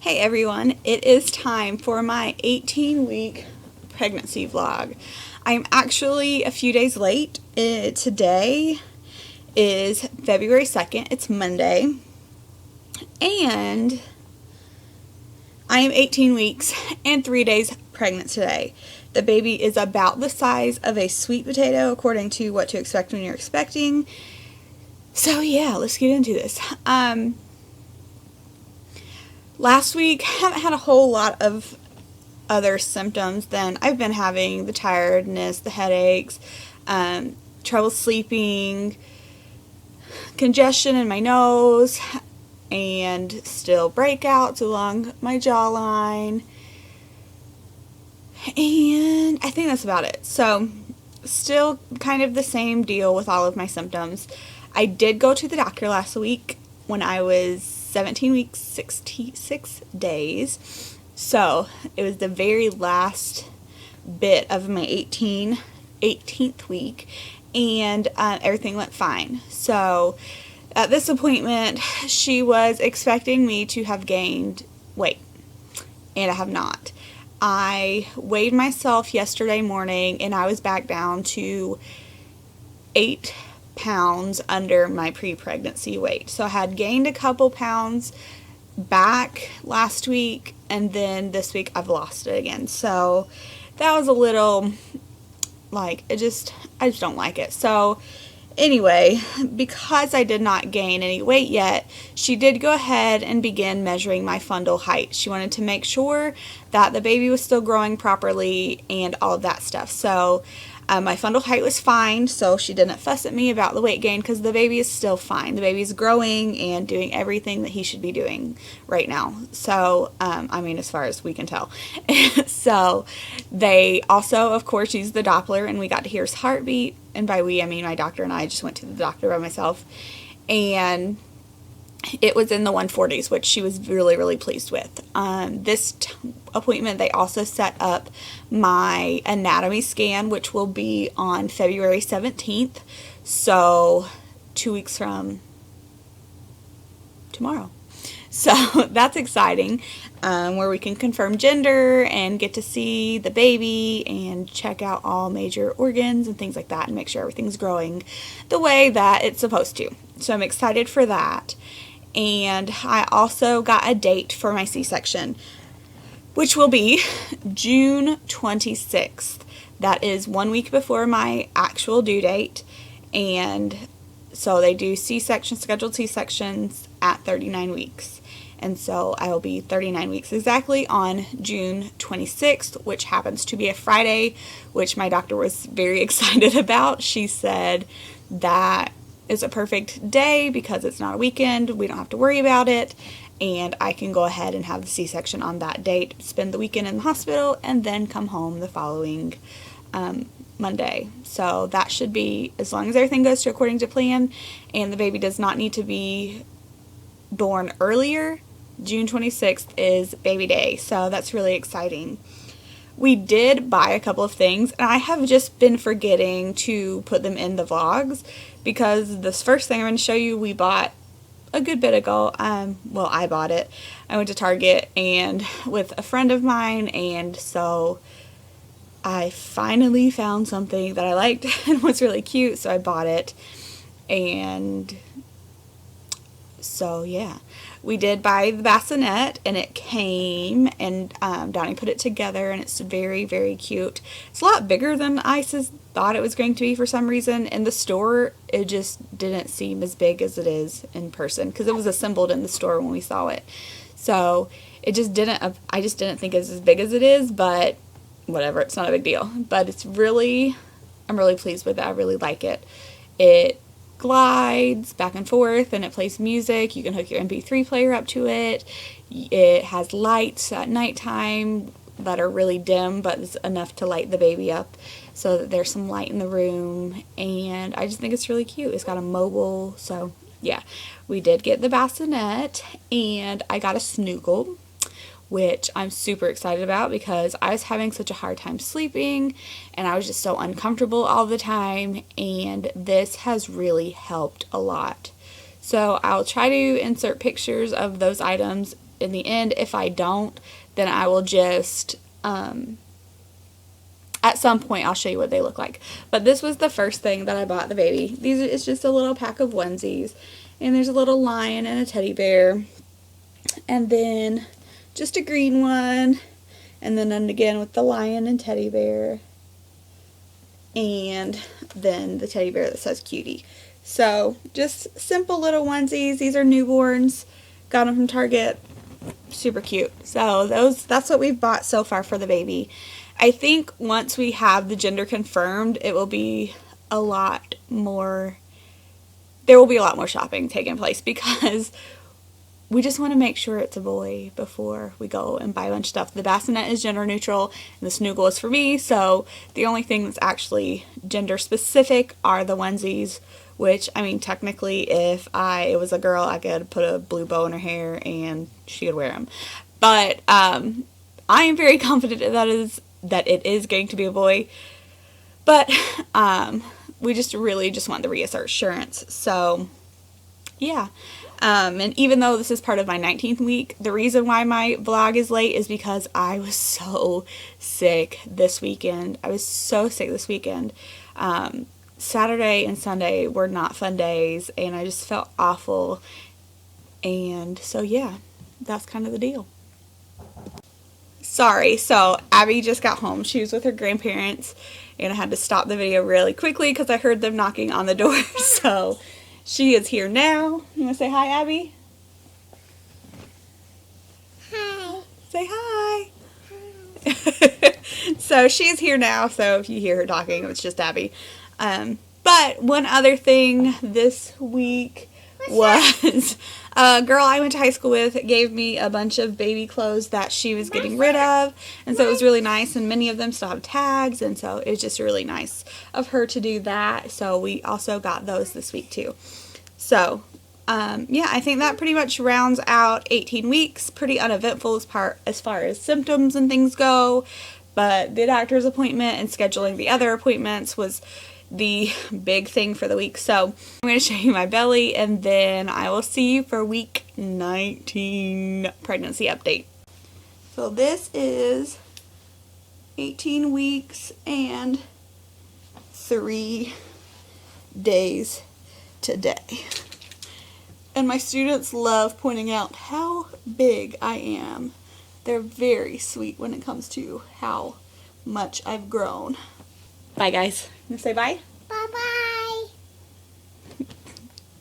Hey everyone, it is time for my 18-week pregnancy vlog. I'm actually a few days late. Today is February 2nd, it's Monday, and I am 18 weeks and 3 days pregnant today. The baby is about the size of a sweet potato according to what to expect when you're expecting. So yeah, let's get into this. Last week, I haven't had a whole lot of other symptoms than I've been having: the tiredness, the headaches, trouble sleeping, congestion in my nose, and still breakouts along my jawline. And I think that's about it. So, still kind of the same deal with all of my symptoms. I did go to the doctor last week when I was 17 weeks, 66 days. So it was the very last bit of my 18th week, and everything went fine. So at this appointment, she was expecting me to have gained weight, and I have not. I weighed myself yesterday morning, and I was back down to 8 pounds under my pre-pregnancy weight. So I had gained a couple pounds back last week, and then this week I've lost it again. So that was a little I just don't like it. So anyway, because I did not gain any weight yet, she did go ahead and begin measuring my fundal height. She wanted to make sure that the baby was still growing properly and all of that stuff. So my fundal height was fine, so she didn't fuss at me about the weight gain because the baby is still fine. The baby's growing and doing everything that he should be doing right now. So, as far as we can tell. So, they also, of course, used the Doppler, and we got to hear his heartbeat. And by we, I mean my doctor and I just went to the doctor by myself. And it was in the 140s, which she was really, really pleased with. This appointment, they also set up my anatomy scan, which will be on February 17th. So 2 weeks from tomorrow. So that's exciting, where we can confirm gender and get to see the baby and check out all major organs and things like that and make sure everything's growing the way that it's supposed to. So I'm excited for that. And I also got a date for my C-section, which will be June 26th. That is 1 week before my actual due date. And so they do scheduled C-sections at 39 weeks. And so I will be 39 weeks exactly on June 26th, which happens to be a Friday, which my doctor was very excited about. She said that is a perfect day because it's not a weekend. We don't have to worry about it. And I can go ahead and have the C-section on that date, spend the weekend in the hospital, and then come home the following Monday. So that should be, as long as everything goes according to plan and the baby does not need to be born earlier, June 26th is baby day. So that's really exciting. We did buy a couple of things, and I have just been forgetting to put them in the vlogs because this first thing I'm going to show you, we bought a good bit ago. I bought it. I went to Target and with a friend of mine, and so I finally found something that I liked and was really cute, so I bought it. And so yeah, we did buy the bassinet, and it came, and Donnie put it together, and it's very, very cute. It's a lot bigger than I thought it was going to be for some reason. In the store, it just didn't seem as big as it is in person because it was assembled in the store when we saw it. So it just didn't, I just didn't think it's as big as it is, but whatever, it's not a big deal. But I'm really pleased with it. I really like it. It glides back and forth, and it plays music. You can hook your MP3 player up to it. It has lights at nighttime that are really dim, but it's enough to light the baby up so that there's some light in the room. And I just think it's really cute. It's got a mobile. So yeah, we did get the bassinet, and I got a snuggle, which I'm super excited about because I was having such a hard time sleeping and I was just so uncomfortable all the time, and this has really helped a lot. So I'll try to insert pictures of those items in the end. If I don't, then I will just, at some point I'll show you what they look like. But this was the first thing that I bought the baby. It's just a little pack of onesies. And there's a little lion and a teddy bear. And then just a green one. And then again with the lion and teddy bear. And then the teddy bear that says cutie. So just simple little onesies. These are newborns. Got them from Target. Super cute. So that's what we've bought so far for the baby. I think once we have the gender confirmed, it will be a lot more, there will be a lot more shopping taking place, because we just want to make sure it's a boy before we go and buy a bunch of stuff. The bassinet is gender neutral, and the snuggle is for me, so the only thing that's actually gender specific are the onesies, which, I mean, technically, if it was a girl, I could put a blue bow in her hair and she could wear them. But I am very confident that it is going to be a boy. But we just really just want the reassurance. So, yeah. And even though this is part of my 19th week, the reason why my vlog is late is because I was so sick this weekend. I was so sick this weekend. Saturday and Sunday were not fun days, and I just felt awful. And so, yeah, that's kind of the deal. Sorry, so Abby just got home. She was with her grandparents, and I had to stop the video really quickly because I heard them knocking on the door. So she is here now. You want to say hi, Abby? Hi. Say hi. Hi. So she's here now, so if you hear her talking, it's just Abby. But one other thing this week was a girl I went to high school with gave me a bunch of baby clothes that she was getting rid of, and so it was really nice, and many of them still have tags, and so it was just really nice of her to do that. So we also got those this week too. So yeah, I think that pretty much rounds out 18 weeks. Pretty uneventful as far as symptoms and things go, but the doctor's appointment and scheduling the other appointments was the big thing for the week. So I'm going to show you my belly, and then I will see you for week 19 pregnancy update. So this is 18 weeks and 3 days today. And my students love pointing out how big I am. They're very sweet when it comes to how much I've grown. Bye, guys. You say bye?